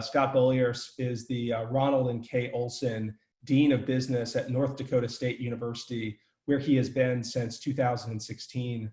Scott Beaulier is the Ronald and Kay Olson Dean of Business at North Dakota State University, where he has been since 2016.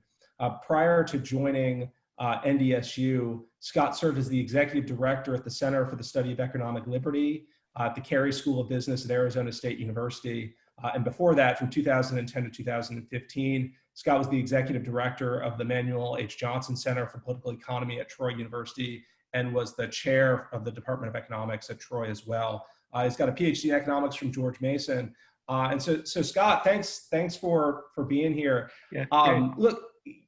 Prior to joining NDSU, Scott served as the executive director at the Center for the Study of Economic Liberty at the Carey School of Business at Arizona State University. And before that, from 2010 to 2015, Scott was the executive director of the Manuel H. Johnson Center for Political Economy at Troy University and was the chair of the Department of Economics at Troy as well. He's got a PhD in economics from George Mason. And so Scott, thanks for being here. Yeah, look,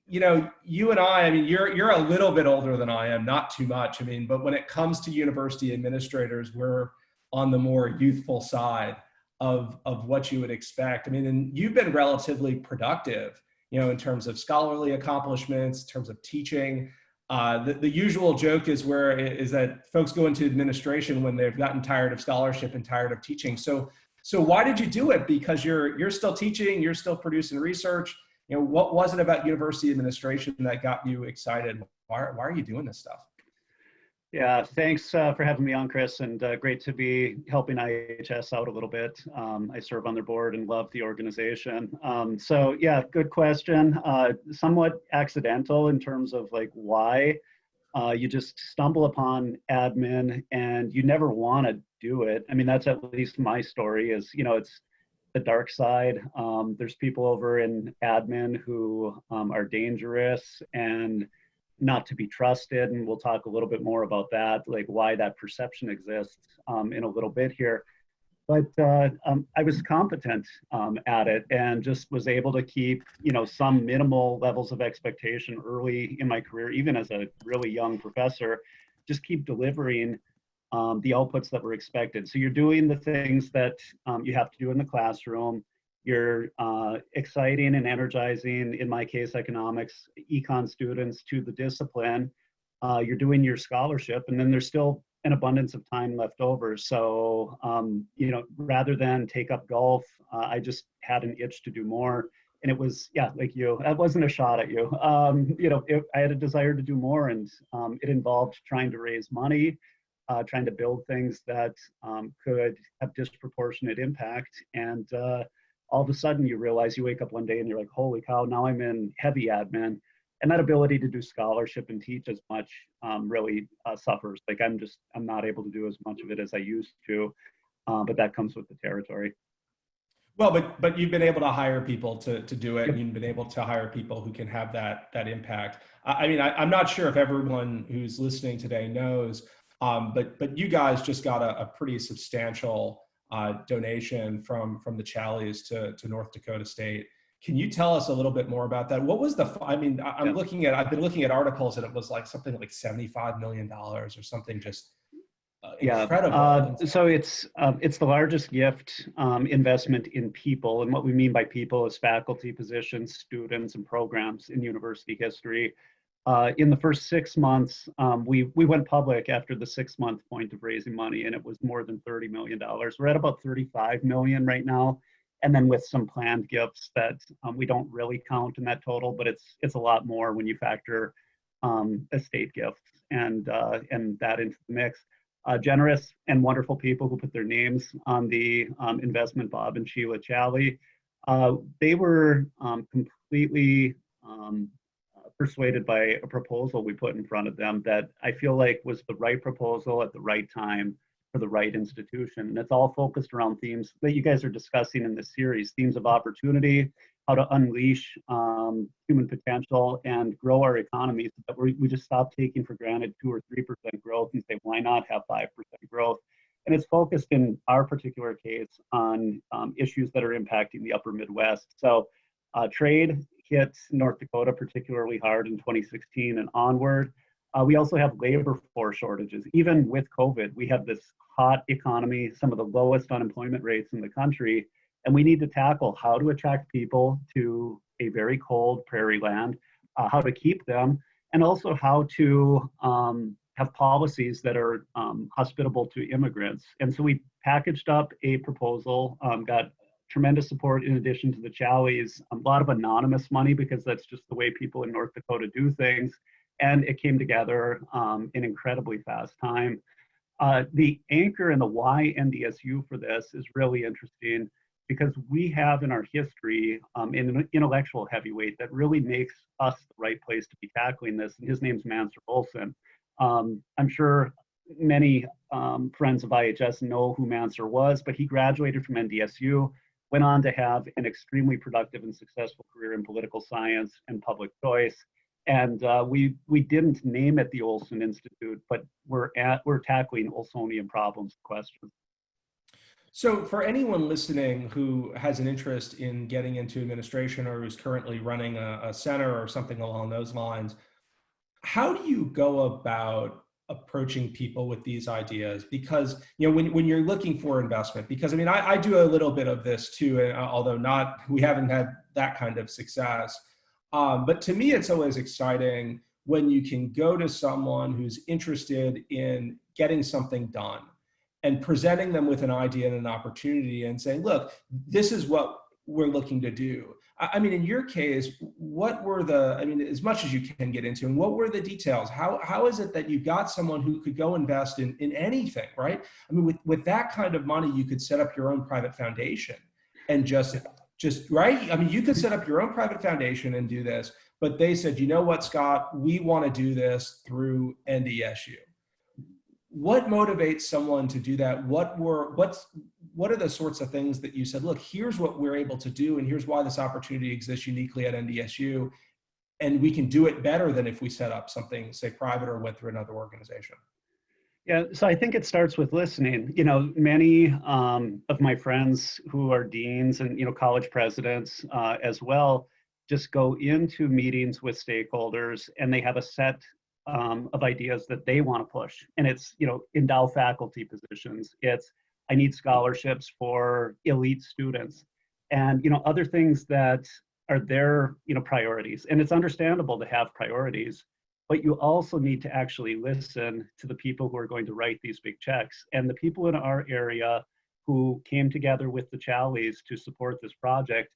you know, you and I mean, you're a little bit older than I am, not too much. I mean, but when it comes to university administrators, we're on the more youthful side of what you would expect. I mean, and you've been relatively productive, you know, in terms of scholarly accomplishments, in terms of teaching. The usual joke is that folks go into administration when they've gotten tired of scholarship and tired of teaching. So why did you do it? Because you're still teaching, you're still producing research. You know, what was it about university administration that got you excited? Why are you doing this stuff? Yeah, thanks for having me on, Chris, and great to be helping IHS out a little bit. I serve on their board and love the organization. So yeah, good question. Somewhat accidental in terms of like why. You just stumble upon admin and you never want to do it. I mean, that's at least my story is, you know, it's the dark side. There's people over in admin who are dangerous and not to be trusted, and we'll talk a little bit more about that, like why that perception exists in a little bit here. But I was competent at it and just was able to keep, you know, some minimal levels of expectation early in my career, even as a really young professor, just keep delivering the outputs that were expected. So you're doing the things that you have to do in the classroom. You're exciting and energizing, in my case, economics, econ students to the discipline. You're doing your scholarship, and then there's still an abundance of time left over. So, you know, rather than take up golf, I just had an itch to do more. And it was, yeah, like you, that wasn't a shot at you. You know, I had a desire to do more, and it involved trying to raise money, trying to build things that could have disproportionate impact. And all of a sudden you realize, you wake up one day and you're like, holy cow, now I'm in heavy admin. And that ability to do scholarship and teach as much really suffers. Like I'm not able to do as much of it as I used to, but that comes with the territory. Well, but you've been able to hire people to do it, and you've been able to hire people who can have that impact. I mean, I'm not sure if everyone who's listening today knows, but you guys just got a pretty substantial donation from the Challies to North Dakota State. Can you tell us a little bit more about that? What was I've been looking at articles, and it was like something like $75 million or something just incredible. So it's the largest gift investment in people. And what we mean by people is faculty positions, students, and programs in university history. In the first 6 months, we went public after the 6-month point of raising money, and it was more than $30 million. We're at about $35 million right now. And then with some planned gifts that we don't really count in that total, but it's a lot more when you factor estate gifts and that into the mix. Generous and wonderful people who put their names on the investment, Bob and Sheila Challey. They were completely persuaded by a proposal we put in front of them that I feel like was the right proposal at the right time for the right institution. And it's all focused around themes that you guys are discussing in this series, themes of opportunity, how to unleash human potential and grow our economy so that we just stop taking for granted 2 or 3% growth and say, why not have 5% growth? And it's focused in our particular case on issues that are impacting the upper Midwest. So trade hit North Dakota particularly hard in 2016 and onward. We also have labor force shortages. Even with COVID, we have this hot economy, some of the lowest unemployment rates in the country, and we need to tackle how to attract people to a very cold prairie land, how to keep them, and also how to have policies that are hospitable to immigrants. And so we packaged up a proposal, got tremendous support in addition to the Challies, a lot of anonymous money because that's just the way people in North Dakota do things. And it came together in incredibly fast time. The anchor and the why NDSU for this is really interesting because we have in our history an intellectual heavyweight that really makes us the right place to be tackling this. And his name's Mansur Olson. I'm sure many friends of IHS know who Mansur was, but he graduated from NDSU, went on to have an extremely productive and successful career in political science and public choice. And we didn't name it the Olson Institute, but we're tackling Olsonian problems and questions. So for anyone listening who has an interest in getting into administration or who's currently running a center or something along those lines, how do you go about approaching people with these ideas? Because, you know, when you're looking for investment, because I mean, I do a little bit of this too, although we haven't had that kind of success. But to me, it's always exciting when you can go to someone who's interested in getting something done and presenting them with an idea and an opportunity and saying, look, this is what we're looking to do. I mean, in your case, what were as much as you can get into, and what were the details? How is it that you got someone who could go invest in anything, right? I mean, with that kind of money, you could set up your own private foundation and just right? I mean, you could set up your own private foundation and do this, but they said, you know what, Scott, we want to do this through NDSU. What motivates someone to do that? What are the sorts of things that you said, look, here's what we're able to do, and here's why this opportunity exists uniquely at NDSU, and we can do it better than if we set up something, say, private or went through another organization? Yeah, so I think it starts with listening. You know, many of my friends who are deans and, you know, college presidents as well, just go into meetings with stakeholders and they have a set of ideas that they want to push. And it's, you know, endow faculty positions. It's, I need scholarships for elite students and, you know, other things that are their, you know, priorities. And it's understandable to have priorities, but you also need to actually listen to the people who are going to write these big checks. And the people in our area who came together with the Challies to support this project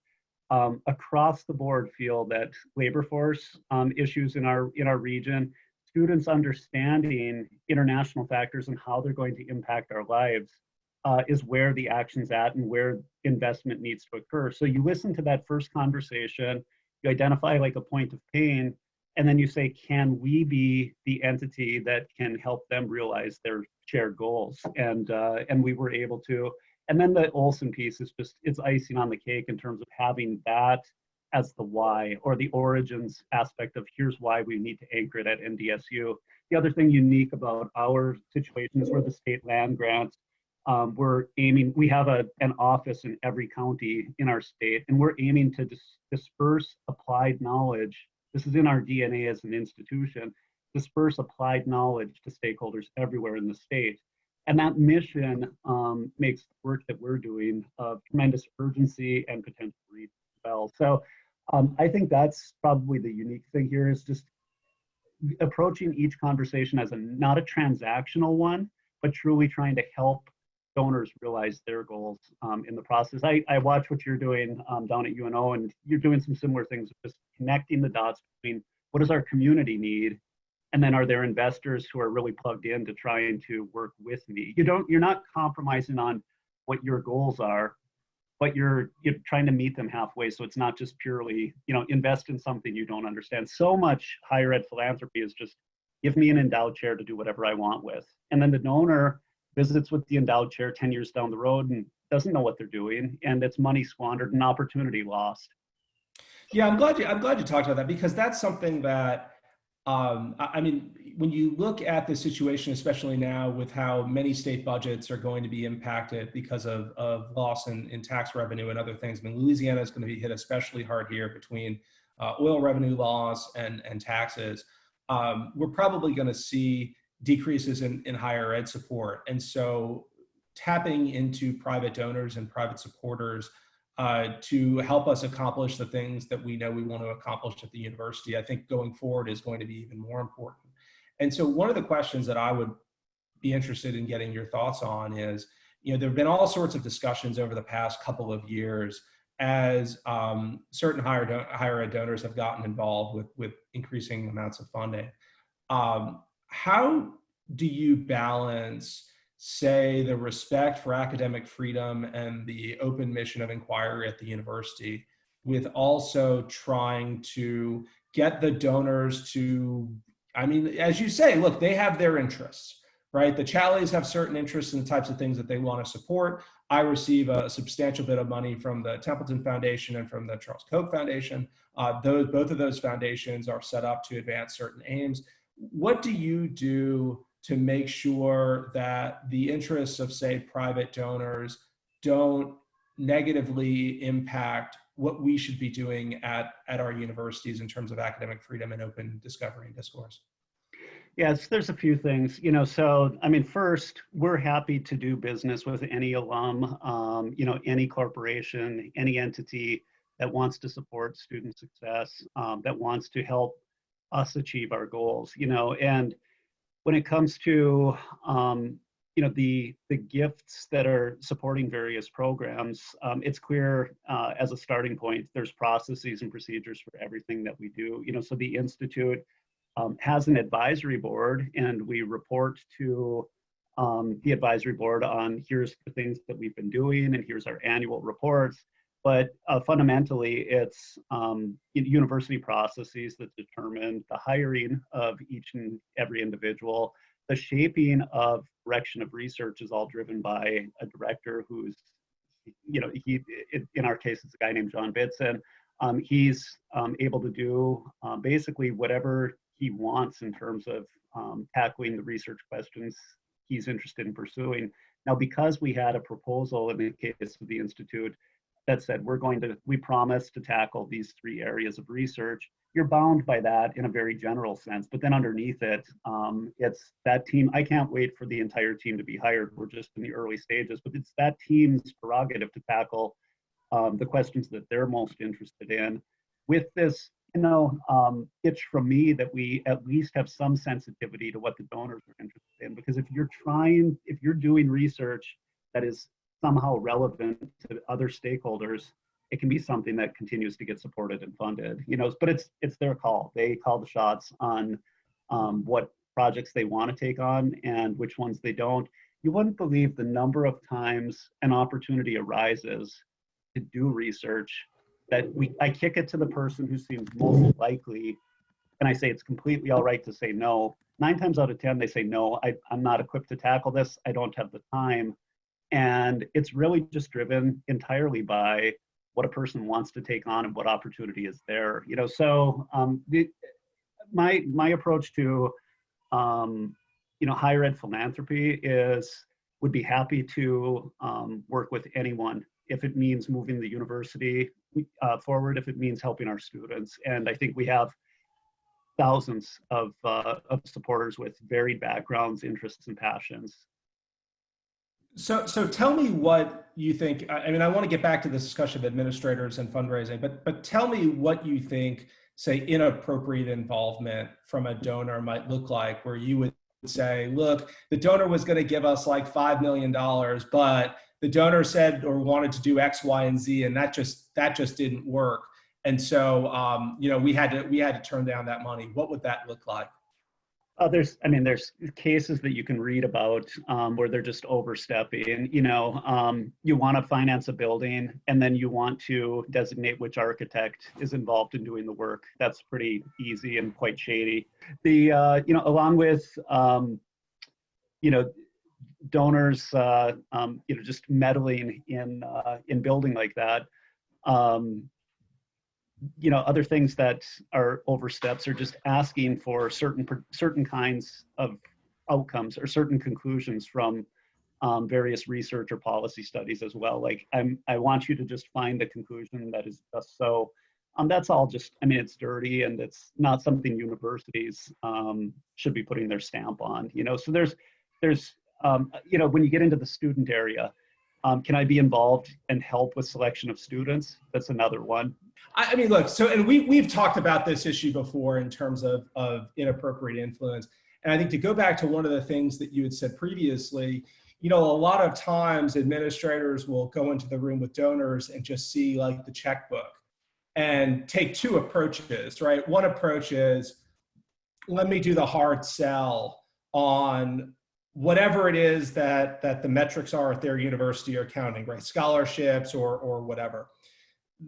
across the board feel that labor force issues in our region, students understanding international factors and how they're going to impact our lives is where the action's at and where investment needs to occur. So you listen to that first conversation, you identify like a point of pain, and then you say, can we be the entity that can help them realize their shared goals? And we were able to. And then the Olson piece is just, it's icing on the cake in terms of having that as the why, or the origins aspect of here's why we need to anchor it at NDSU. The other thing unique about our situation is we're the state land grants. We're aiming, we have an office in every county in our state, and we're aiming to disperse applied knowledge. This is in our DNA as an institution, disperse applied knowledge to stakeholders everywhere in the state. And that mission makes the work that we're doing of tremendous urgency and potential reach as well. So I think that's probably the unique thing here, is just approaching each conversation as not a transactional one, but truly trying to help donors realize their goals in the process. I watch what you're doing down at UNO, and you're doing some similar things, just connecting the dots between what does our community need, and then are there investors who are really plugged in to trying to work with me. You're not compromising on what your goals are, but you're trying to meet them halfway. So it's not just purely, you know, invest in something you don't understand. So much higher ed philanthropy is just give me an endowed chair to do whatever I want with. And then the donor visits with the endowed chair 10 years down the road and doesn't know what they're doing, and it's money squandered and opportunity lost. Yeah, I'm glad you talked about that, because that's something that I mean, when you look at the situation, especially now with how many state budgets are going to be impacted because of loss in tax revenue and other things. I mean, Louisiana is going to be hit especially hard here between oil revenue loss and taxes. We're probably going to see decreases in higher ed support. And so tapping into private donors and private supporters to help us accomplish the things that we know we want to accomplish at the university, I think going forward is going to be even more important. And so one of the questions that I would be interested in getting your thoughts on is, you know, there have been all sorts of discussions over the past couple of years as certain higher ed donors have gotten involved with increasing amounts of funding. How do you balance say, the respect for academic freedom and the open mission of inquiry at the university, with also trying to get the donors to, I mean, as you say, look, they have their interests, right? The Challies have certain interests in the types of things that they want to support. I receive a substantial bit of money from the Templeton Foundation and from the Charles Koch Foundation. Both of those foundations are set up to advance certain aims. What do you do to make sure that the interests of, say, private donors don't negatively impact what we should be doing at our universities in terms of academic freedom and open discovery and discourse? Yes, there's a few things, so, I mean, first, we're happy to do business with any alum, any corporation, any entity that wants to support student success, that wants to help us achieve our goals, and when it comes to, the gifts that are supporting various programs, it's clear as a starting point, there's processes and procedures for everything that we do, so the Institute has an advisory board, and we report to the advisory board on here's the things that we've been doing and here's our annual reports. But fundamentally, it's university processes that determine the hiring of each and every individual. The shaping of direction of research is all driven by a director who's, he, in our case, it's a guy named John Bitson. He's able to do basically whatever he wants in terms of tackling the research questions he's interested in pursuing. Now, because we had a proposal in the case of the Institute that said we promise to tackle these 3 areas of research, you're bound by that in a very general sense. But then underneath it, it's that team. I can't wait for the entire team to be hired. We're just in the early stages, but it's that team's prerogative to tackle the questions that they're most interested in. With this, itch from me that we at least have some sensitivity to what the donors are interested in. Because if you're doing research that is somehow relevant to other stakeholders, it can be something that continues to get supported and funded. But it's their call. They call the shots on what projects they want to take on and which ones they don't. You wouldn't believe the number of times an opportunity arises to do research that I kick it to the person who seems most likely, and I say it's completely all right to say no. 9 times out of 10, they say no, I'm not equipped to tackle this. I don't have the time. And it's really just driven entirely by what a person wants to take on and what opportunity is there. So my approach to higher ed philanthropy would be happy to work with anyone if it means moving the university forward, if it means helping our students. And I think we have thousands of supporters with varied backgrounds, interests, and passions. So tell me what you think. I mean, I want to get back to the discussion of administrators and fundraising, but tell me what you think, say, inappropriate involvement from a donor might look like, where you would say, look, the donor was going to give us like $5 million, but the donor said or wanted to do X, Y, and Z, and that just didn't work. And so, we had to turn down that money. What would that look like? There's cases that you can read about where they're just overstepping. You want to finance a building, and then you want to designate which architect is involved in doing the work. That's pretty easy and quite shady. Along with donors, just meddling in building like that. Other things that are oversteps are just asking for certain kinds of outcomes or certain conclusions from various research or policy studies as well. Like, I want you to just find a conclusion that is just so. That's all just, it's dirty, and it's not something universities should be putting their stamp on. So there's when you get into the student area, can I be involved and help with selection of students? That's another one. I mean, look, and we've talked about this issue before in terms of inappropriate influence. And I think to go back to one of the things that you had said previously, a lot of times administrators will go into the room with donors and just see like the checkbook and take 2 approaches, right? One approach is, let me do the hard sell on whatever it is that the metrics are at their university are counting, right? Scholarships or whatever.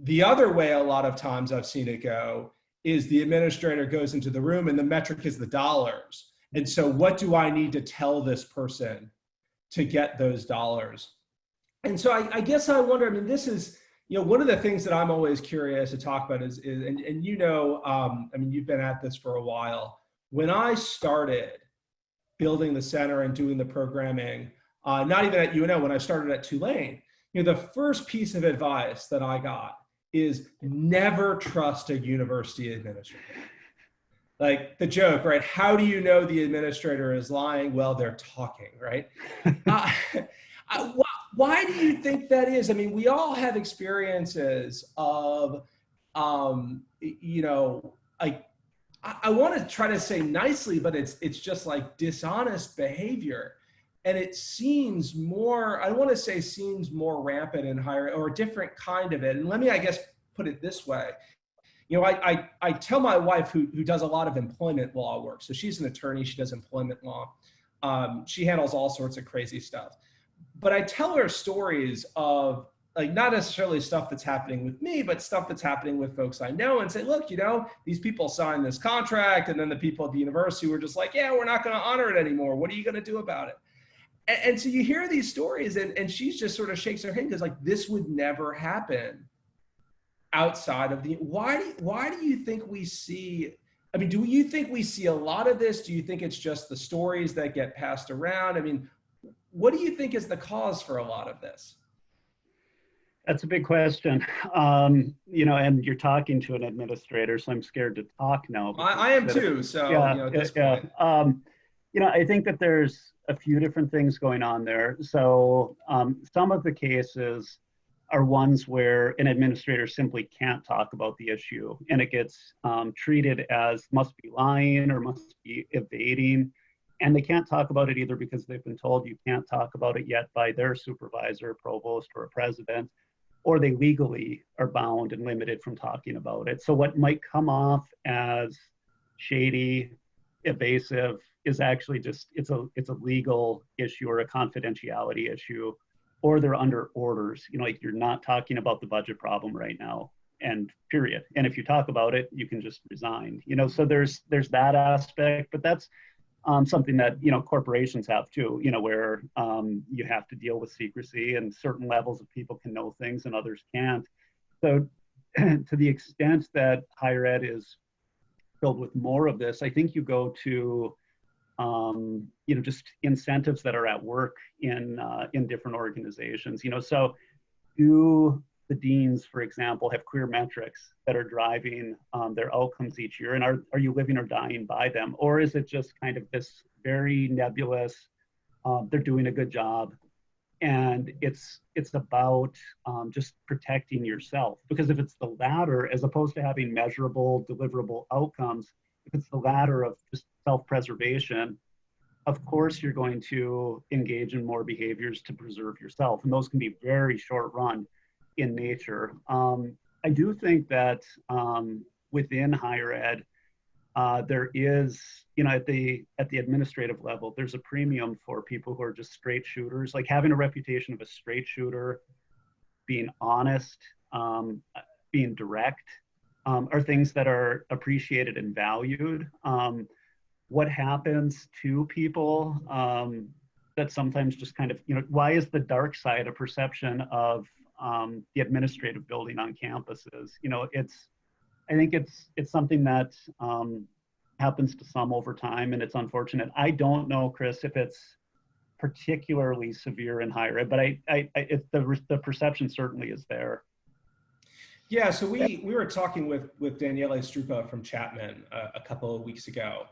The other way a lot of times I've seen it go is the administrator goes into the room and the metric is the dollars. And so what do I need to tell this person to get those dollars? And so I guess I wonder, I mean, this is, one of the things that I'm always curious to talk about is and I mean, you've been at this for a while. When I started building the center and doing the programming, not even at UNO, when I started at Tulane, the first piece of advice that I got is never trust a university administrator. Like the joke, right? How do you know the administrator is lying? Well, they're talking, right? Why do you think that is? I mean, we all have experiences of, like, I want to try to say nicely, but it's just like dishonest behavior. And it seems more, I want to say seems more rampant in higher, or a different kind of it. And let me, I guess, put it this way. I tell my wife, who does a lot of employment law work. So she's an attorney, she does employment law. She handles all sorts of crazy stuff. But I tell her stories of, like, not necessarily stuff that's happening with me, but stuff that's happening with folks I know, and say, look, these people signed this contract, and then the people at the university were just like, yeah, we're not going to honor it anymore. What are you going to do about it? And so you hear these stories, and she just sort of shakes her head because, like, this would never happen outside of the, why do you think we see, I mean, do you think we see a lot of this? Do you think it's just the stories that get passed around? I mean, what do you think is the cause for a lot of this? That's a big question. And you're talking to an administrator, so I'm scared to talk now. I am too. So, at this point. I think that there's a few different things going on there. So some of the cases are ones where an administrator simply can't talk about the issue, and it gets treated as must be lying or must be evading. And they can't talk about it either because they've been told you can't talk about it yet by their supervisor, provost, or a president, or they legally are bound and limited from talking about it. So what might come off as shady, evasive is actually just, it's a legal issue or a confidentiality issue, or they're under orders. Like, you're not talking about the budget problem right now, and period. And if you talk about it, you can just resign. So there's that aspect, but that's something that corporations have too, where you have to deal with secrecy, and certain levels of people can know things and others can't. So to the extent that higher ed is filled with more of this, I think you go to just incentives that are at work in different organizations. So do the deans, for example, have clear metrics that are driving their outcomes each year? And are you living or dying by them? Or is it just kind of this very nebulous, they're doing a good job, and it's about just protecting yourself? Because if it's the latter, as opposed to having measurable, deliverable outcomes, if it's the latter of just self-preservation, of course you're going to engage in more behaviors to preserve yourself. And those can be very short run in nature. I do think that within higher ed, there is, at the administrative level, there's a premium for people who are just straight shooters. Like, having a reputation of a straight shooter, being honest, being direct, are things that are appreciated and valued. What happens to people that sometimes just kind of, why is the dark side a perception of the administrative building on campuses? I think it's something that happens to some over time, and it's unfortunate. I don't know, Chris, if it's particularly severe in higher ed, but the perception certainly is there. Yeah, so we were talking with Daniele Strupa from Chapman a couple of weeks ago,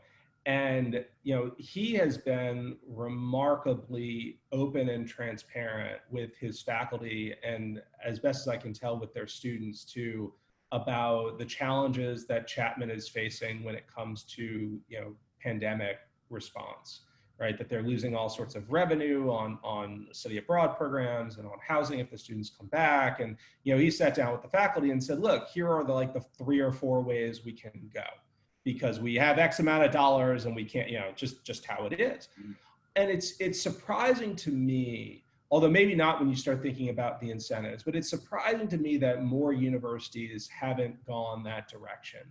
and he has been remarkably open and transparent with his faculty, and as best as I can tell with their students too, about the challenges that Chapman is facing when it comes to pandemic response, right? That they're losing all sorts of revenue on study abroad programs and on housing if the students come back. And he sat down with the faculty and said, look, here are the 3 or 4 ways we can go, because we have X amount of dollars and we can't, just how it is. and it's surprising to me, although maybe not when you start thinking about the incentives, but it's surprising to me that more universities haven't gone that direction,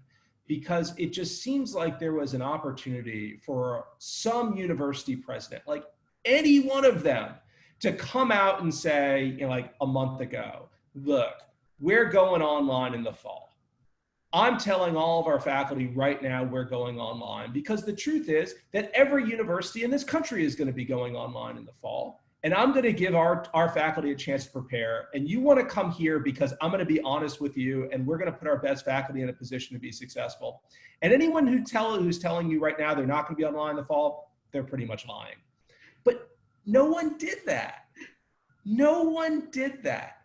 because it just seems like there was an opportunity for some university president, like any one of them, to come out and say, you know, like a month ago, look, we're going online in the fall. I'm telling all of our faculty right now we're going online, because the truth is that every university in this country is going to be going online in the fall. And I'm going to give our faculty a chance to prepare. And you want to come here because I'm going to be honest with you, and we're going to put our best faculty in a position to be successful. And anyone who's telling you right now they're not going to be online in the fall, they're pretty much lying. But no one did that. No one did that.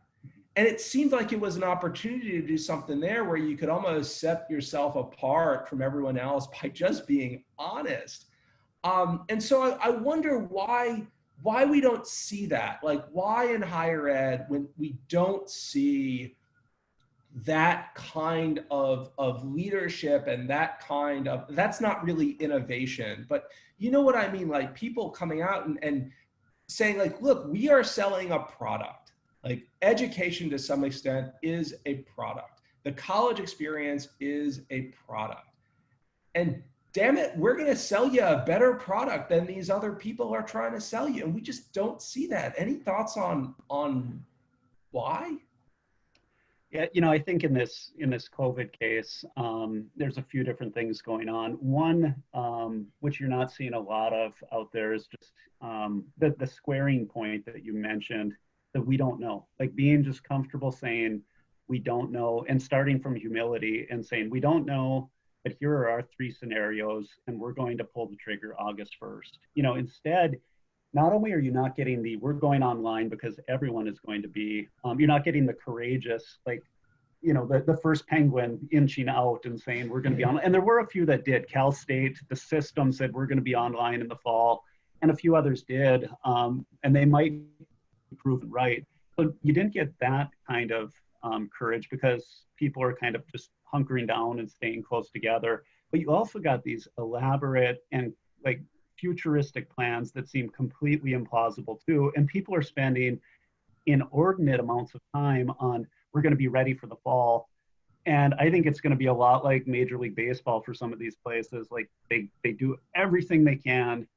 And it seemed like it was an opportunity to do something there where you could almost set yourself apart from everyone else by just being honest. And so I wonder why we don't see that. Like, why in higher ed, when we don't see that kind of leadership and that kind of, that's not really innovation, but you know what I mean? Like people coming out and saying like, look, we are selling a product. Like education to some extent is a product. The college experience is a product. And damn it, we're going to sell you a better product than these other people are trying to sell you. And we just don't see that. Any thoughts on why? Yeah, you know, I think in this COVID case, there's a few different things going on. One, which you're not seeing a lot of out there, is just the squaring point that you mentioned, that we don't know. Like being just comfortable saying we don't know, and starting from humility and saying we don't know, but here are our 3 scenarios, and we're going to pull the trigger August 1st. You know, instead, not only are you not getting the we're going online because everyone is going to be, you're not getting the courageous, like, you know, the first penguin inching out and saying we're going to be online. And there were a few that did. Cal State, the system said we're going to be online in the fall, and a few others did, and they might be proven right. But you didn't get that kind of courage because people are kind of just hunkering down and staying close together. But you also got these elaborate and like futuristic plans that seem completely implausible too. And people are spending inordinate amounts of time on, we're going to be ready for the fall. And I think it's going to be a lot like Major League Baseball for some of these places. Like they do everything they can,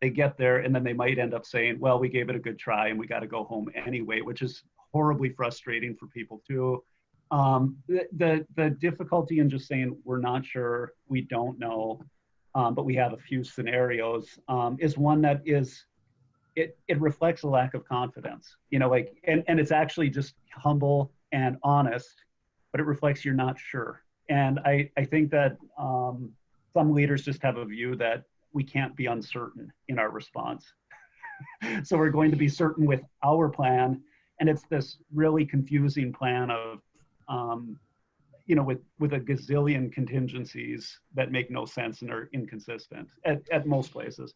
they get there, and then they might end up saying, well, we gave it a good try and we got to go home anyway, which is horribly frustrating for people too. The difficulty in just saying, we're not sure, we don't know, but we have a few scenarios, is one that is, it reflects a lack of confidence, you know, like, and it's actually just humble and honest, but it reflects you're not sure. And I think that some leaders just have a view that we can't be uncertain in our response. So we're going to be certain with our plan. And it's this really confusing plan of, you know, with a gazillion contingencies that make no sense and are inconsistent at most places.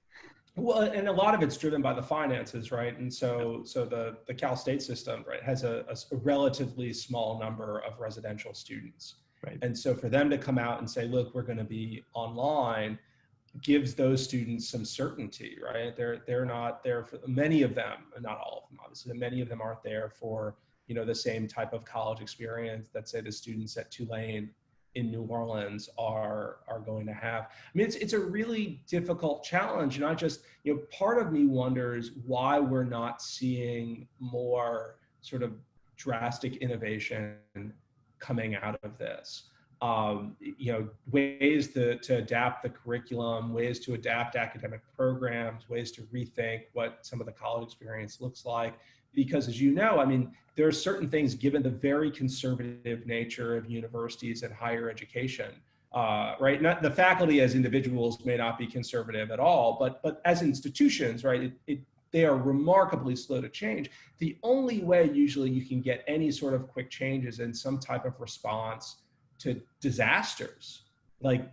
Well, and a lot of it's driven by the finances, right? And so the Cal State system, right, has a relatively small number of residential students. Right. And so for them to come out and say, look, we're going to be online, gives those students some certainty, right? They're not there for, many of them, not all of them, obviously, many of them aren't there for, you know, the same type of college experience that, say, the students at Tulane in New Orleans are going to have. I mean, it's a really difficult challenge. And I just, you know, part of me wonders why we're not seeing more sort of drastic innovation coming out of this. You know, ways to adapt the curriculum, ways to adapt academic programs, ways to rethink what some of the college experience looks like. Because as you know, I mean, there are certain things, given the very conservative nature of universities and higher education, right? Not the faculty as individuals may not be conservative at all, but as institutions, right, they are remarkably slow to change. The only way usually you can get any sort of quick change is in some type of response to disasters like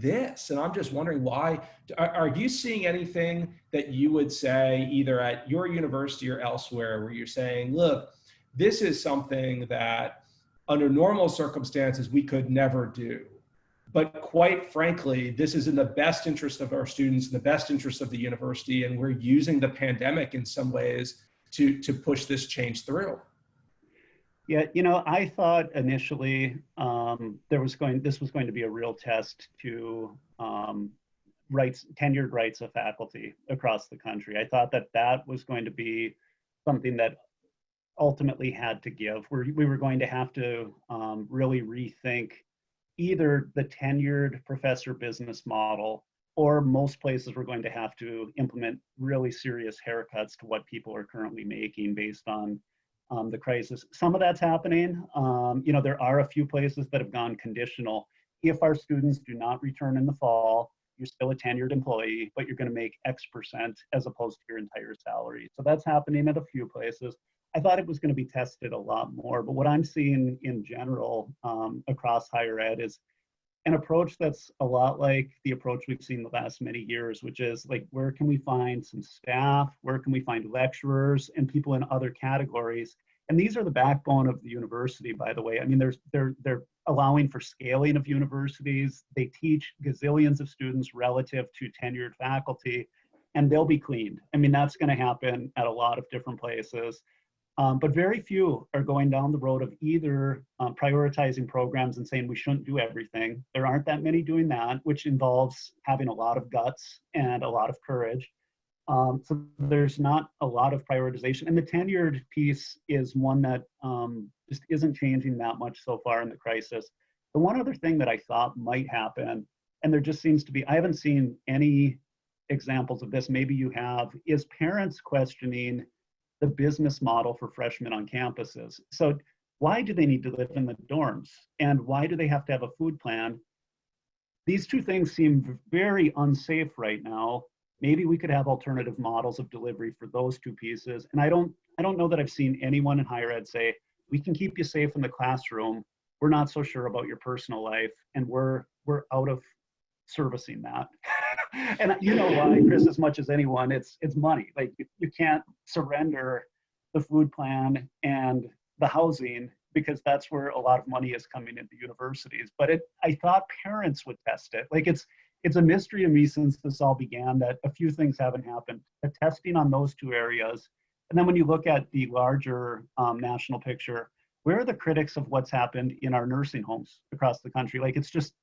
this. And I'm just wondering why, are you seeing anything that you would say either at your university or elsewhere where you're saying, look, this is something that under normal circumstances we could never do, But quite frankly, this is in the best interest of our students, in the best interest of the university, and we're using the pandemic in some ways to push this change through. Yeah, I thought initially this was going to be a real test to tenured rights of faculty across the country. I thought that was going to be something that ultimately had to give. We were going to have to really rethink either the tenured professor business model, or most places were going to have to implement really serious haircuts to what people are currently making based on the crisis. Some of that's happening. There are a few places that have gone conditional. If our students do not return in the fall, you're still a tenured employee, but you're going to make X% as opposed to your entire salary. So that's happening at a few places. I thought it was going to be tested a lot more, but what I'm seeing in general across higher ed is an approach that's a lot like the approach we've seen the last many years, which is like, where can we find some staff? Where can we find lecturers and people in other categories? And these are the backbone of the university, by the way. I mean, they're allowing for scaling of universities. They teach gazillions of students relative to tenured faculty, and they'll be cleaned. I mean, that's going to happen at a lot of different places. But very few are going down the road of either prioritizing programs and saying we shouldn't do everything. There aren't that many doing that, which involves having a lot of guts and a lot of courage. So there's not a lot of prioritization. And the tenured piece is one that just isn't changing that much so far in the crisis. The one other thing that I thought might happen, and there just seems to be, I haven't seen any examples of this, maybe you have, is parents questioning the business model for freshmen on campuses. So why do they need to live in the dorms? And why do they have to have a food plan? These two things seem very unsafe right now. Maybe we could have alternative models of delivery for those two pieces. And I don't know that I've seen anyone in higher ed say, we can keep you safe in the classroom. We're not so sure about your personal life, and we're out of servicing that. And you know why, Chris, as much as anyone, it's money. Like you can't surrender the food plan and the housing, because that's where a lot of money is coming into universities. But I thought parents would test it. Like it's a mystery to me since this all began that a few things haven't happened. The testing on those two areas. And then when you look at the larger national picture, where are the critics of what's happened in our nursing homes across the country? Like it's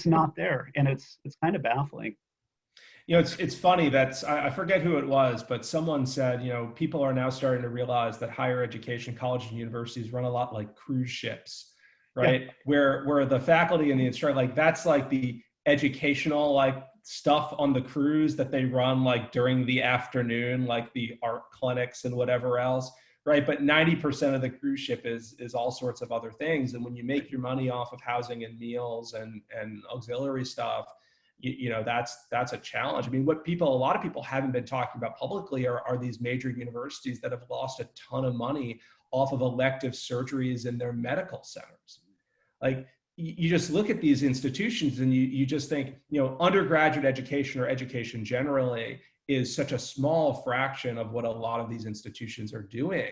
not there, and it's kind of baffling. It's funny that I forget who it was, but someone said, people are now starting to realize that higher education, colleges and universities run a lot like cruise ships, right? Yeah. Where the faculty and the instructor, like that's like the educational like stuff on the cruise that they run like during the afternoon, like the art clinics and whatever else, right? But 90% of the cruise ship is all sorts of other things. And when you make your money off of housing and meals and auxiliary stuff, that's a challenge. I mean, a lot of people haven't been talking about publicly are these major universities that have lost a ton of money off of elective surgeries in their medical centers. Like you just look at these institutions and you just think, undergraduate education or education generally is such a small fraction of what a lot of these institutions are doing.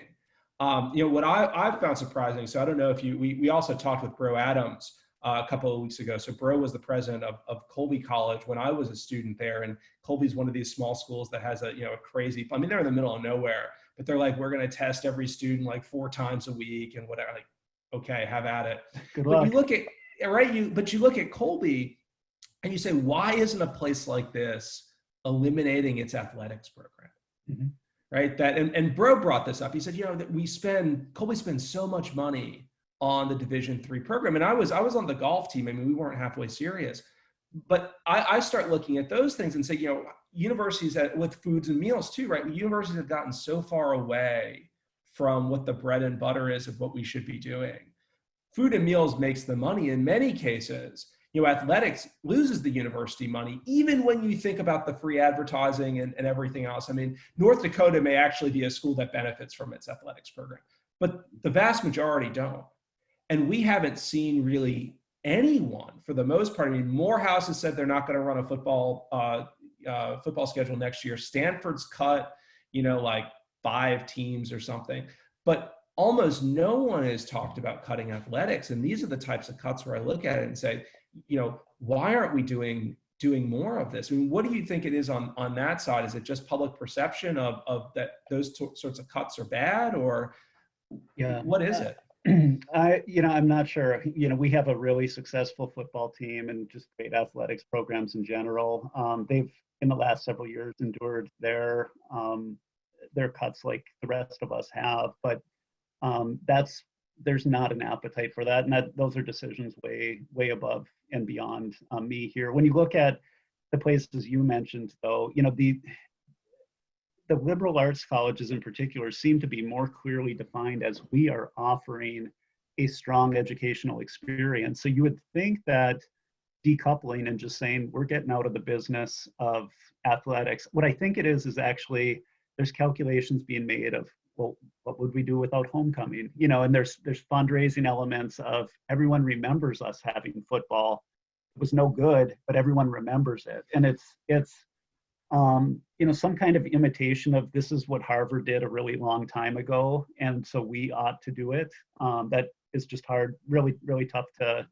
What I've found surprising, so I don't know if we also talked with Bro Adams a couple of weeks ago. So Bro was the president of Colby College when I was a student there. And Colby's one of these small schools that has a crazy, I mean, they're in the middle of nowhere, but they're like, we're going to test every student like 4 times a week and whatever. Like, okay, have at it. Good luck. But you look at Colby and you say, why isn't a place like this eliminating its athletics program? Mm-hmm. Right. And Bro brought this up. He said, that Colby spends so much money on the Division III program. And I was on the golf team. I mean, we weren't halfway serious, but I start looking at those things and say, universities with foods and meals too, right? Universities have gotten so far away from what the bread and butter is of what we should be doing. Food and meals makes the money in many cases. Athletics loses the university money, even when you think about the free advertising and everything else. I mean, North Dakota may actually be a school that benefits from its athletics program, but the vast majority don't. And we haven't seen really anyone, for the most part. I mean, Morehouse has said they're not going to run a football schedule next year. Stanford's cut, like 5 teams or something. But almost no one has talked about cutting athletics. And these are the types of cuts where I look at it and say, why aren't we doing more of this? I mean, what do you think it is on that side? Is it just public perception of that those sorts of cuts are bad, or Yeah. what is it? I'm not sure. We have a really successful football team and just great athletics programs in general. They've, in the last several years, endured their cuts like the rest of us have, but there's not an appetite for that, and those are decisions way above and beyond me here. When you look at the places you mentioned, though, the liberal arts colleges in particular seem to be more clearly defined as we are offering a strong educational experience. So you would think that decoupling and just saying we're getting out of the business of athletics, what I think it is actually there's calculations being made of, well, what would we do without homecoming? And there's fundraising elements of everyone remembers us having football. It was no good, but everyone remembers it. And it's some kind of imitation of this is what Harvard did a really long time ago, and so we ought to do it. That is just hard, really, really tough to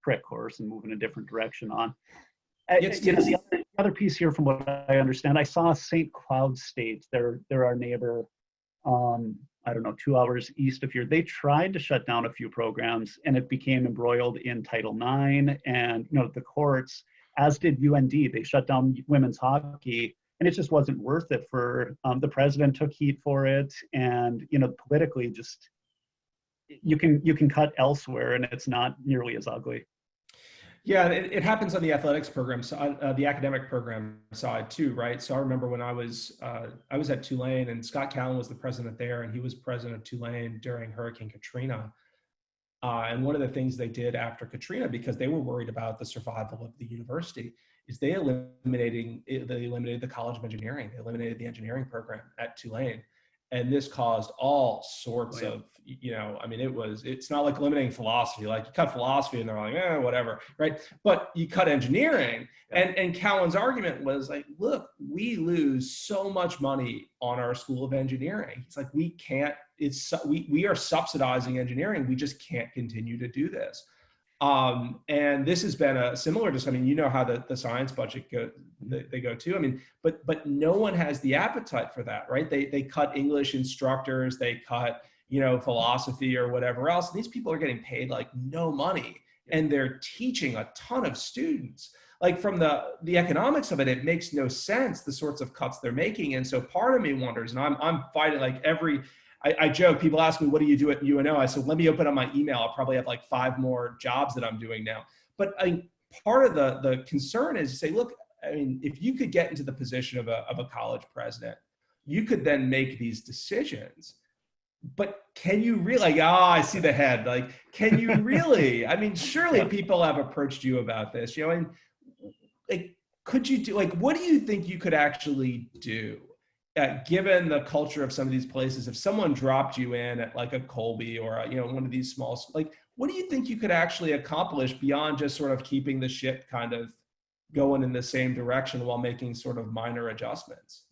correct course and move in a different direction on. The other piece here, from what I understand, I saw St. Cloud State. They're our neighbor. 2 hours east of here. They tried to shut down a few programs, and it became embroiled in Title IX and the courts. As did UND. They shut down women's hockey, and it just wasn't worth it for the president took heat for it, and politically, just you can cut elsewhere, and it's not nearly as ugly. Yeah, it happens on the athletics program side, the academic program side too, right? So I remember when I was at Tulane, and Scott Callan was the president there, and he was president of Tulane during Hurricane Katrina. And one of the things they did after Katrina, because they were worried about the survival of the university, is they eliminated the College of Engineering. They eliminated the engineering program at Tulane. And this caused all sorts of, it's not like eliminating philosophy. Like you cut philosophy and they're like, whatever, right? But you cut engineering. And Callan's argument was like, look, we lose so much money on our School of Engineering. It's like, we are subsidizing engineering. We just can't continue to do this. And this has been a similar to, how the science budget they go to. But no one has the appetite for that, right? They cut English instructors, they cut, philosophy or whatever else. And these people are getting paid like no money, and they're teaching a ton of students. Like from the economics of it, it makes no sense, the sorts of cuts they're making. And so part of me wonders, and I'm fighting like I joke, people ask me, what do you do at UNO? I said, let me open up my email. I'll probably have like 5 more jobs that I'm doing now. But part of the concern is to say, look, if you could get into the position of a college president, you could then make these decisions. But can you really, I see the head, like, can you really? Surely people have approached you about this, and like, could you do, like, what do you think you could actually do? Given the culture of some of these places, if someone dropped you in at like a Colby or one of these small, like, what do you think you could actually accomplish beyond just sort of keeping the ship kind of going in the same direction while making sort of minor adjustments?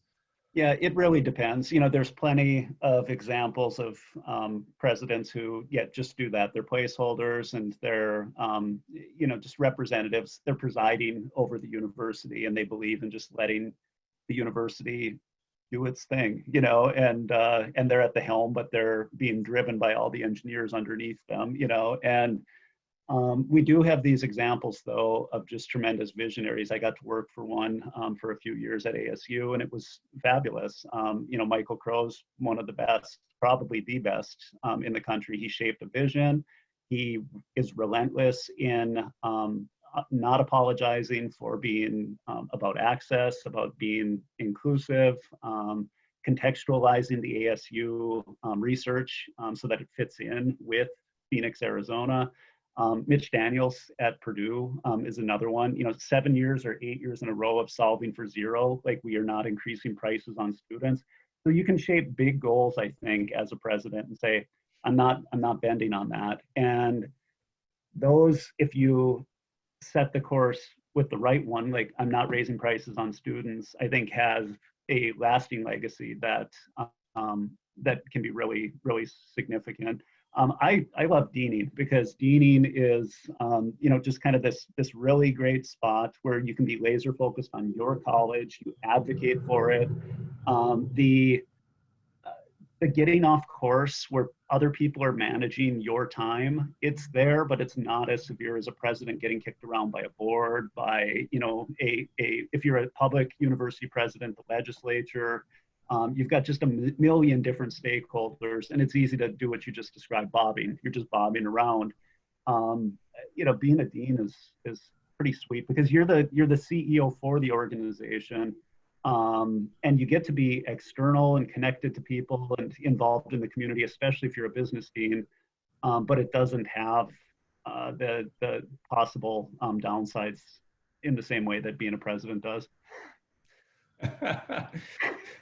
Yeah, it really depends. There's plenty of examples of presidents who, just do that. They're placeholders, and they're, just representatives. They're presiding over the university, and they believe in just letting the university do its thing, and they're at the helm, but they're being driven by all the engineers underneath them, and we do have these examples, though, of just tremendous visionaries. I got to work for one for a few years at ASU, and it was fabulous. Michael Crow's one of the best, probably the best in the country. He shaped a vision. He is relentless in not apologizing for being about access, about being inclusive, contextualizing the ASU research so that it fits in with Phoenix, Arizona. Mitch Daniels at Purdue is another one. 7 years or 8 years in a row of solving for zero, like we are not increasing prices on students. So you can shape big goals, I think, as a president and say, I'm not bending on that. And those, if you set the course with the right one, like I'm not raising prices on students, I think has a lasting legacy that that can be really, really significant. I love deaning because deaning is, just kind of this really great spot where you can be laser focused on your college, you advocate for it. The getting off course where other people are managing your time, it's there, but it's not as severe as a president getting kicked around by a board, by, if you're a public university president, the legislature. You've got just a million different stakeholders, and it's easy to do what you just described, bobbing. You're just bobbing around. Being a dean is pretty sweet because you're the CEO for the organization, and you get to be external and connected to people and involved in the community, especially if you're a business dean. But it doesn't have the possible downsides in the same way that being a president does.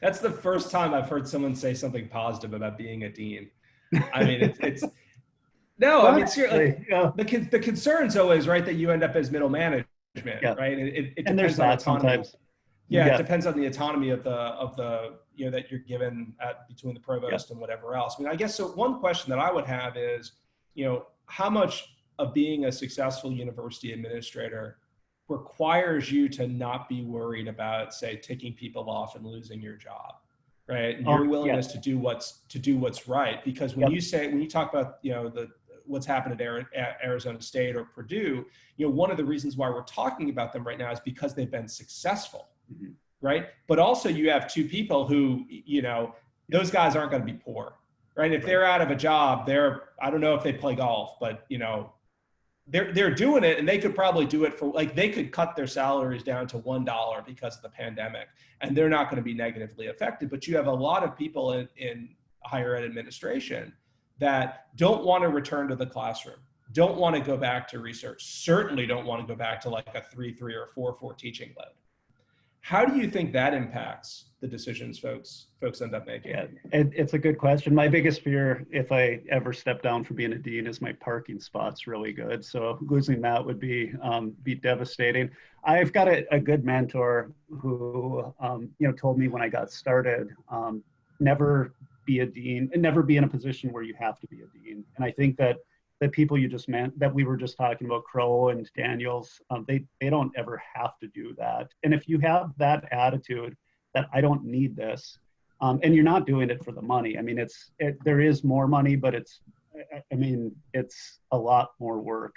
That's the first time I've heard someone say something positive about being a dean. I mean, it's no, I mean, seriously, yeah. The concern's always, right, that you end up as middle management, yeah. Right? It depends on autonomy. Sometimes. Yeah, it depends on the autonomy of the that you're given between the provost and whatever else. I mean, I guess so. One question that I would have is, how much of being a successful university administrator requires you to not be worried about, say, ticking people off and losing your job, right? And your willingness to do what's right. Because when you talk about what's happened at Arizona State or Purdue, one of the reasons why we're talking about them right now is because they've been successful, right? But also you have two people who, those guys aren't going to be poor, right? If they're out of a job, I don't know if they play golf, but they're doing it, and they could probably do it for, like, they could cut their salaries down to $1 because of the pandemic, and they're not going to be negatively affected. But you have a lot of people in higher ed administration that don't want to return to the classroom, don't want to go back to research, certainly don't want to go back to like a 3-3 or 4-4 teaching load. How do you think that impacts the decisions folks end up making? Yeah, it's a good question. My biggest fear, if I ever step down for being a dean, is my parking spot's really good. So losing that would be devastating. I've got a good mentor who, told me when I got started, never be a dean and never be in a position where you have to be a dean. And I think that the people you just meant, that we were just talking about, Crow and Daniels, they don't ever have to do that. And if you have that attitude that I don't need this, and you're not doing it for the money. I mean, there is more money, but it's a lot more work.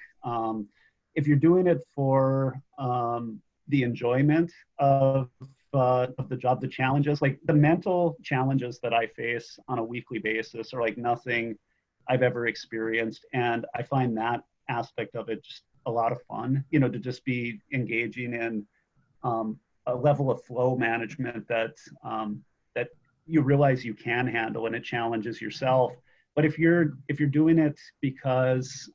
If you're doing it for the enjoyment of the job, the challenges, like the mental challenges that I face on a weekly basis are like nothing I've ever experienced. And I find that aspect of it just a lot of fun, to just be engaging in a level of flow management that you realize you can handle, and it challenges yourself. But if you're doing it because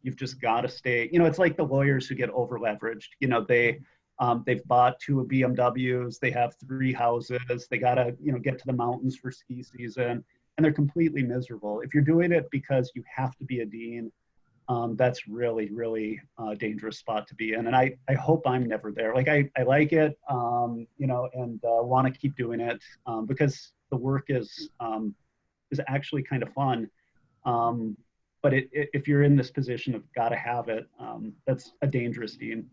you've just got to stay, it's like the lawyers who get over leveraged. They've bought 2 BMWs, they have 3 houses, they got to get to the mountains for ski season, and they're completely miserable. If you're doing it because you have to be a dean, that's really, really dangerous spot to be in. And I hope I'm never there. Like I like it, and want to keep doing it because the work is actually kind of fun. But if you're in this position of got to have it, that's a dangerous dean.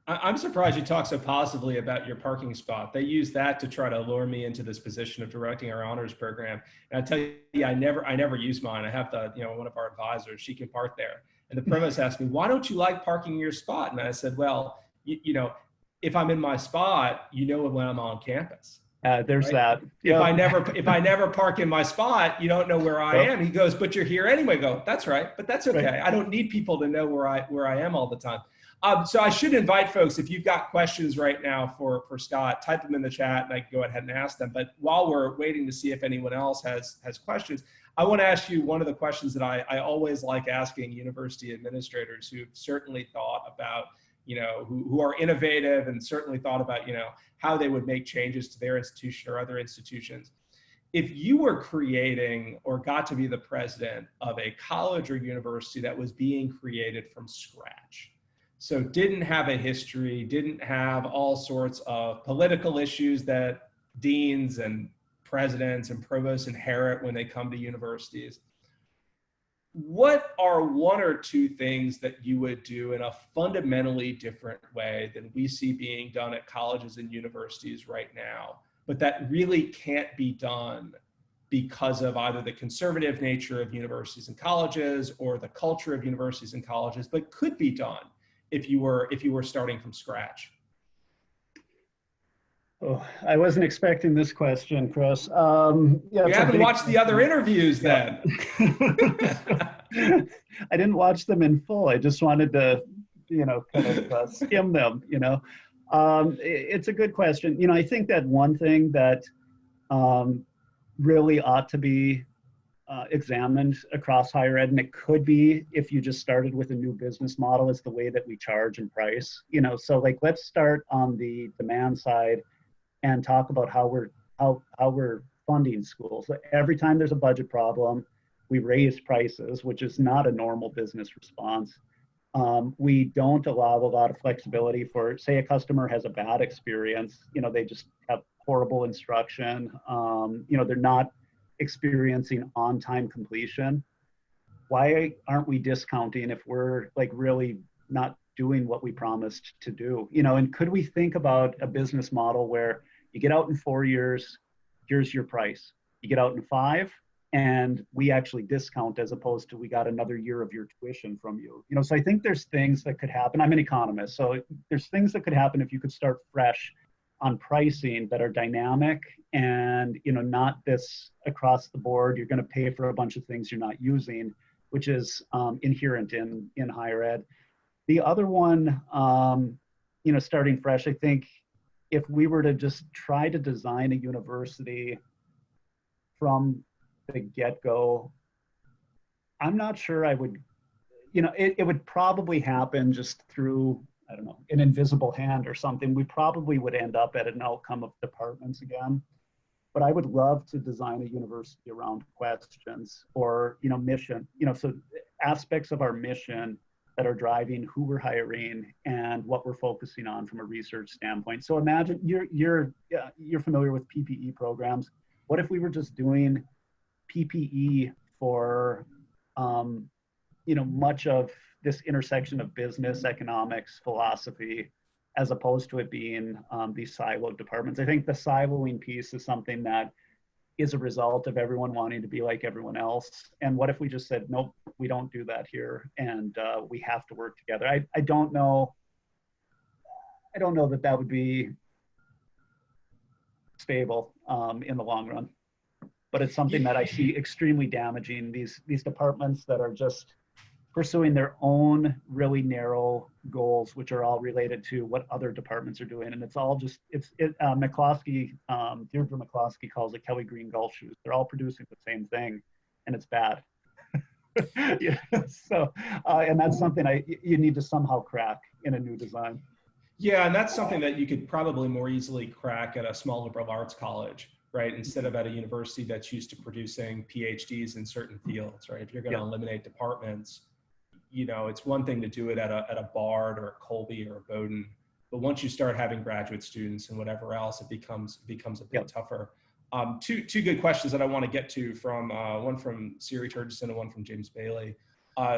I'm surprised you talk so positively about your parking spot. They use that to try to lure me into this position of directing our honors program. And I tell you, I never use mine. I have one of our advisors, she can park there. And the provost asked me, why don't you like parking in your spot? And I said, well, if I'm in my spot, when I'm on campus. There's right? That. Yeah. If I never park in my spot, you don't know where I am. He goes, but you're here anyway. I go, that's right, but that's okay. Right. I don't need people to know where I am all the time. So I should invite folks, if you've got questions right now for Scott, type them in the chat and I can go ahead and ask them. But while we're waiting to see if anyone else has questions, I want to ask you one of the questions that I always like asking university administrators who've certainly thought about, who are innovative and certainly thought about, how they would make changes to their institution or other institutions. If you were creating or got to be the president of a college or university that was being created from scratch, so didn't have a history, didn't have all sorts of political issues that deans and presidents and provosts inherit when they come to universities, what are one or two things that you would do in a fundamentally different way than we see being done at colleges and universities right now, but that really can't be done because of either the conservative nature of universities and colleges or the culture of universities and colleges, but could be done if you were starting from scratch? Oh, I wasn't expecting this question, Chris. Yeah, You it's a haven't big watched the other interviews yeah. then. I didn't watch them in full. I just wanted to, kind of skim them, it's a good question. I think that one thing that really ought to be examined across higher ed, and it could be if you just started with a new business model, is the way that we charge and price. So like let's start on the demand side and talk about how we're funding schools. Every time there's a budget problem, we raise prices, which is not a normal business response. We don't allow a lot of flexibility for, say, a customer has a bad experience, they just have horrible instruction, they're not experiencing on-time completion. Why aren't we discounting if we're like really not doing what we promised to do? And could we think about a business model where you get out in 4 years, here's your price. You get out in 5, and we actually discount as opposed to we got another year of your tuition from you. So I think there's things that could happen. I'm an economist, so there's things that could happen if you could start fresh on pricing that are dynamic and not this across the board, you're going to pay for a bunch of things you're not using, which is inherent in higher ed. The other one, starting fresh, I think if we were to just try to design a university from the get-go, I'm not sure I would, it would probably happen just through, I don't know, an invisible hand or something. We probably would end up at an outcome of departments again. But I would love to design a university around questions or, mission, so aspects of our mission that are driving who we're hiring and what we're focusing on from a research standpoint. So imagine you're familiar with PPE programs. What if we were just doing PPE for, much of this intersection of business, economics, philosophy, as opposed to it being these siloed departments? I think the siloing piece is something that is a result of everyone wanting to be like everyone else. And what if we just said, nope, we don't do that here, and we have to work together? I don't know that would be stable in the long run, but it's something that I see extremely damaging. These departments that are just pursuing their own really narrow goals, which are all related to what other departments are doing. And it's all just, McCloskey, Deirdre McCloskey calls it Kelly Green golf shoes. They're all producing the same thing, and it's bad. Yeah, so, and that's something you need to somehow crack in a new design. Yeah, and that's something that you could probably more easily crack at a small liberal arts college, right? Instead of at a university that's used to producing PhDs in certain fields, right? If you're going to eliminate departments, it's one thing to do it at a Bard or a Colby or a Bowdoin, but once you start having graduate students and whatever else, it becomes a bit tougher. Two good questions that I want to get to, from one from Siri Turgison and one from James Bailey.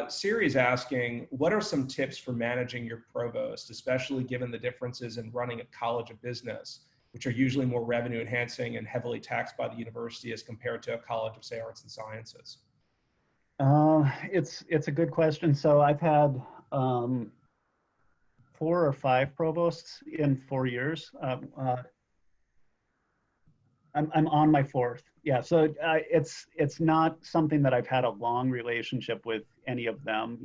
Siri is asking, what are some tips for managing your provost, especially given the differences in running a college of business, which are usually more revenue enhancing and heavily taxed by the university as compared to a college of, say, arts and sciences? It's a good question. So I've had 4 or 5 provosts in 4 years. I'm on my 4th. Yeah, so it's not something that I've had a long relationship with any of them.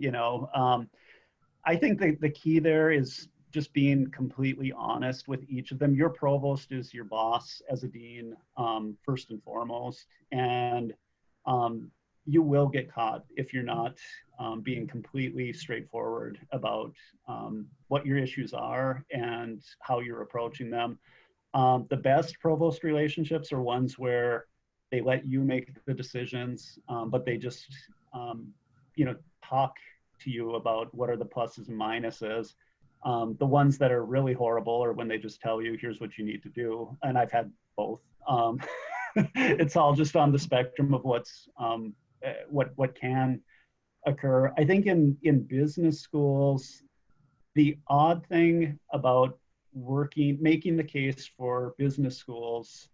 I think the key there is just being completely honest with each of them. Your provost is your boss as a dean, first and foremost, and you will get caught if you're not being completely straightforward about what your issues are and how you're approaching them. The best provost relationships are ones where they let you make the decisions, but they just talk to you about what are the pluses and minuses. The ones that are really horrible are when they just tell you, here's what you need to do. And I've had both. It's all just on the spectrum of what can occur. I think in business schools, the odd thing about making the case for business schools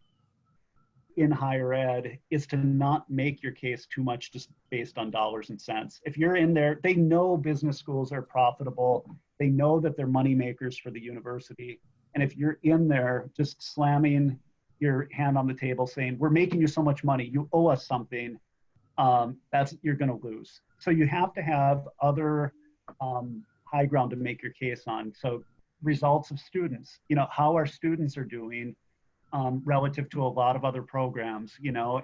in higher ed is to not make your case too much just based on dollars and cents. If you're in there, they know business schools are profitable. They know that they're money makers for the university. And if you're in there just slamming your hand on the table saying, we're making you so much money, you owe us something, you're going to lose. So you have to have other high ground to make your case on. So results of students, how our students are doing relative to a lot of other programs,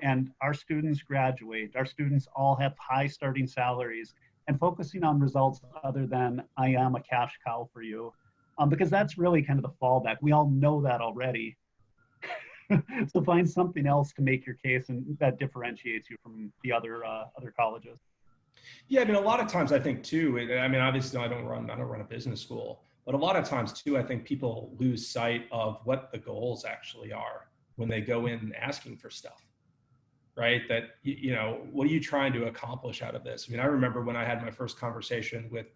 and our students graduate, our students all have high starting salaries, and focusing on results other than I am a cash cow for you, because that's really kind of the fallback. We all know that already. So find something else to make your case, and that differentiates you from the other colleges. Yeah, I mean, a lot of times I think too, I mean, obviously I don't run a business school, but a lot of times too, I think people lose sight of what the goals actually are when they go in asking for stuff, right? That, what are you trying to accomplish out of this? I mean, I remember when I had my first conversation with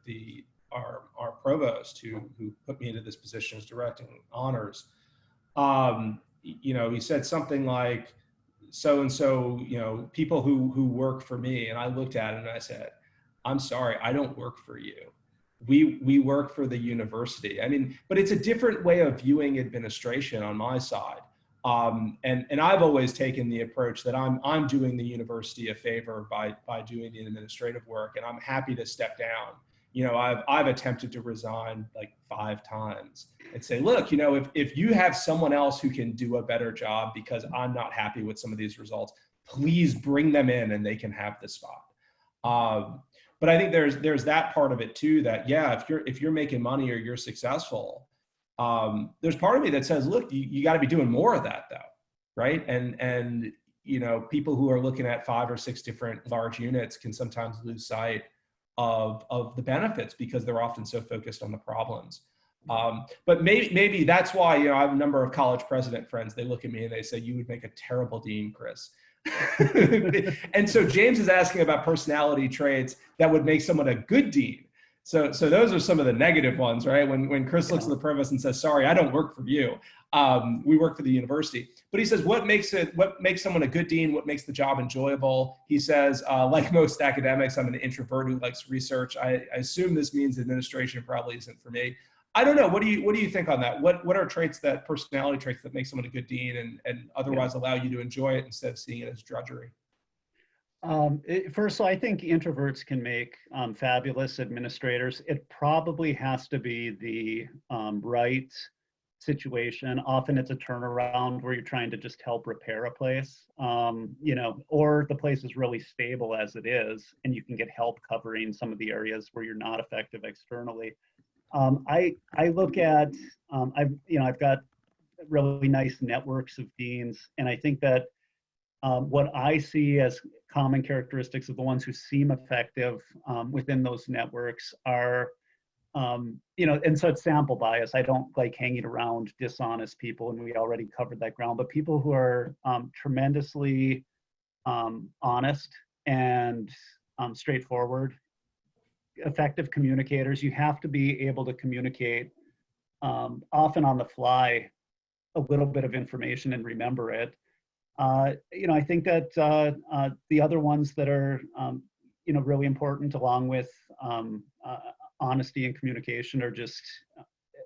our provost who put me into this position as directing honors. He said something like, so-and-so, people who work for me. And I looked at it and I said, I'm sorry, I don't work for you. We work for the university. I mean, but it's a different way of viewing administration on my side. And I've always taken the approach that I'm doing the university a favor by doing the administrative work, and I'm happy to step down. I've attempted to resign like 5 times and say, look, if you have someone else who can do a better job because I'm not happy with some of these results, please bring them in and they can have the spot. But I think there's that part of it too, that, yeah, if you're making money or you're successful, there's part of me that says, look, you got to be doing more of that though. Right. And people who are looking at 5 or 6 different large units can sometimes lose sight of the benefits because they're often so focused on the problems. But maybe that's why, I have a number of college president friends. They look at me and they say, you would make a terrible dean, Chris. And so James is asking about personality traits that would make someone a good dean. So those are some of the negative ones, right? When Chris looks at the provost and says, sorry, I don't work for you. We work for the university. But he says, what makes someone a good dean? What makes the job enjoyable? He says, like most academics, I'm an introvert who likes research. I assume this means administration probably isn't for me. I don't know. What do you think on that? What are personality traits that make someone a good dean and otherwise allow you to enjoy it instead of seeing it as drudgery? First, so I think introverts can make fabulous administrators. It probably has to be the right situation. Often it's a turnaround where you're trying to just help repair a place, or the place is really stable as it is, and you can get help covering some of the areas where you're not effective externally. I look at, I've got really nice networks of deans, and I think that what I see as common characteristics of the ones who seem effective within those networks are, and so it's sample bias. I don't like hanging around dishonest people, and we already covered that ground, but people who are tremendously honest and straightforward, effective communicators. You have to be able to communicate often on the fly a little bit of information and remember it. I think that the other ones that are, really important along with honesty and communication are just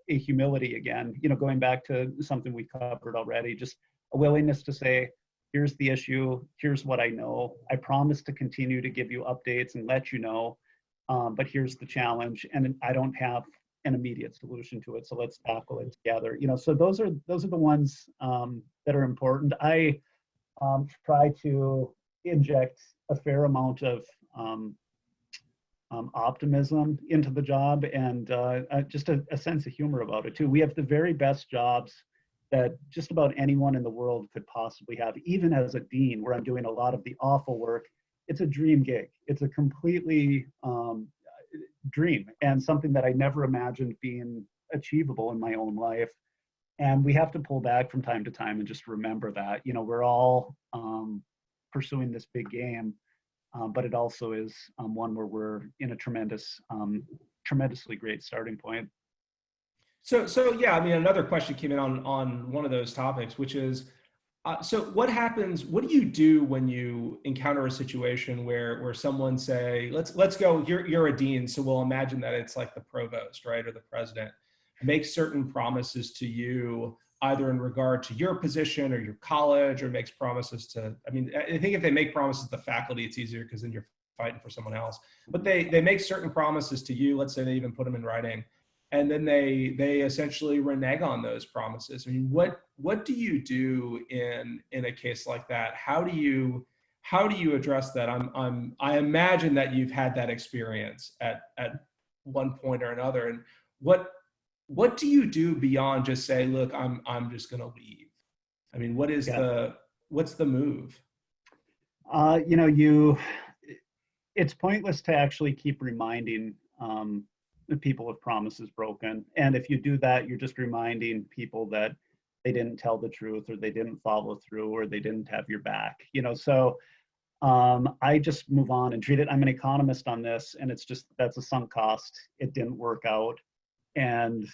a humility again, going back to something we covered already, just a willingness to say, here's the issue, here's what I know. I promise to continue to give you updates and let you know, but here's the challenge, and I don't have an immediate solution to it, so let's tackle it together. So those are the ones that are important. I try to inject a fair amount of optimism into the job, and just a sense of humor about it too. We have the very best jobs that just about anyone in the world could possibly have, even as a dean, where I'm doing a lot of the awful work. It's a dream gig. It's a completely dream, and something that I never imagined being achievable in my own life. And we have to pull back from time to time and just remember that, we're all pursuing this big game. but it also is one where we're in a tremendously great starting point. So yeah, I mean, another question came in on one of those topics, which is, so what happens? What do you do when you encounter a situation where someone say, let's go, you're a dean, so we'll imagine that it's like the provost, right, or the president, makes certain promises to you, either in regard to your position or your college, or makes promises to, I mean, I think if they make promises to the faculty, it's easier because then you're fighting for someone else. But they make certain promises to you. Let's say they even put them in writing, and then they essentially renege on those promises. I mean, what do you do in a case like that? How do you address that? I imagine that you've had that experience at one point or another. And what do you do beyond just say, look, I'm just going to leave? I mean, what's the move? It's pointless to actually keep reminding the people of promises broken. And if you do that, you're just reminding people that they didn't tell the truth, or they didn't follow through, or they didn't have your back. So I just move on and treat it. I'm an economist on this, and it's just, that's a sunk cost. It didn't work out. And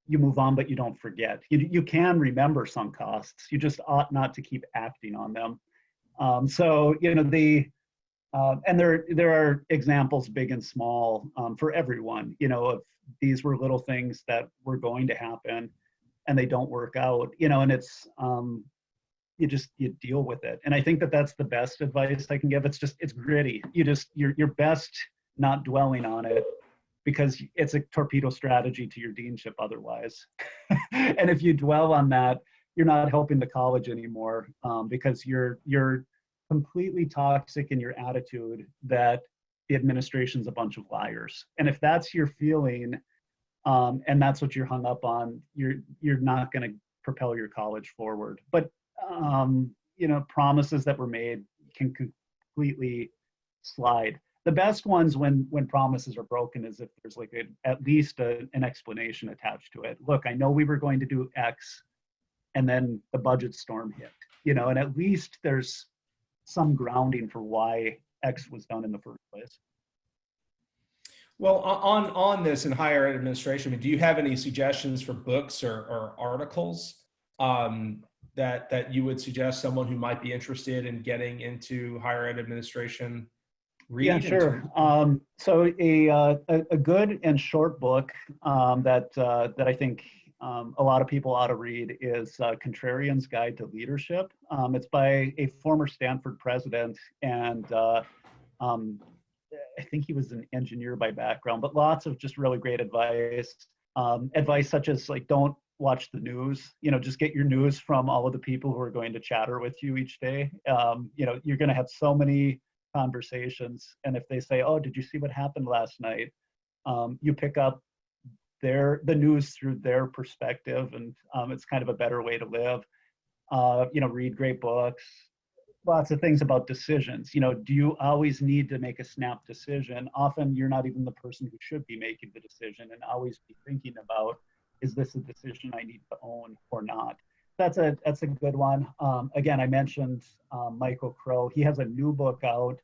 you move on, but you don't forget. You can remember sunk costs. You just ought not to keep acting on them. And there are examples, big and small, for everyone. If these were little things that were going to happen and they don't work out, and it's you deal with it. And I think that that's the best advice I can give. It's gritty. You're best not dwelling on it, because it's a torpedo strategy to your deanship otherwise. And if you dwell on that, you're not helping the college anymore, because you're completely toxic in your attitude that the administration's a bunch of liars. And if that's your feeling, and that's what you're hung up on, you're not going to propel your college forward. But promises that were made can completely slide. The best ones when promises are broken is if there's like at least an explanation attached to it. Look, I know we were going to do X, and then the budget storm hit, and at least there's some grounding for why X was done in the first place. Well, on this in higher ed administration, I mean, do you have any suggestions for books or articles that you would suggest someone who might be interested in getting into higher ed administration read? Yeah, sure. So a good and short book that I think a lot of people ought to read is Contrarian's Guide to Leadership. It's by a former Stanford president, and I think he was an engineer by background, but lots of just really great advice. Advice such as, like, don't watch the news, just get your news from all of the people who are going to chatter with you each day. You're going to have so many conversations, and if they say, oh, did you see what happened last night? You pick up the news through their perspective, and it's kind of a better way to live. Read great books, lots of things about decisions. Do you always need to make a snap decision? Often you're not even the person who should be making the decision, and always be thinking about, is this a decision I need to own or not? That's a good one. Again, I mentioned Michael Crow. He has a new book out,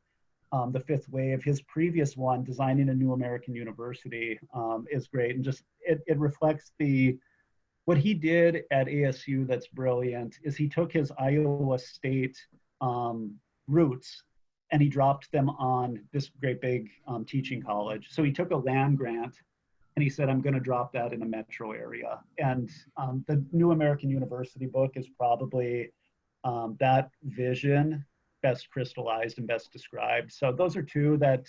The Fifth Wave. His previous one, Designing a New American University, is great, and just it reflects what he did at ASU. That's brilliant. Is he took his Iowa State roots and he dropped them on this great big teaching college. So he took a land grant and he said, I'm going to drop that in a metro area. And the New American University book is probably that vision best crystallized and best described. So those are two that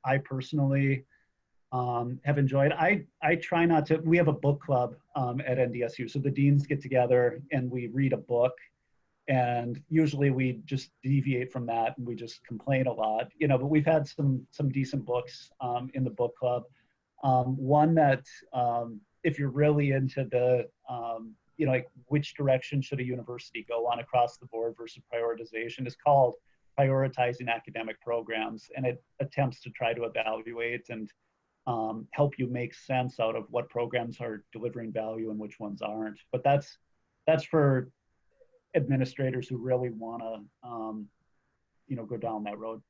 I personally have enjoyed. I try not to, we have a book club at NDSU. So the deans get together and we read a book, and usually we just deviate from that and we just complain a lot, but we've had some decent books in the book club. One that if you're really into the, like which direction should a university go on across the board versus prioritization, is called Prioritizing Academic Programs. And it attempts to try to evaluate and help you make sense out of what programs are delivering value and which ones aren't. But that's for administrators who really want to go down that road.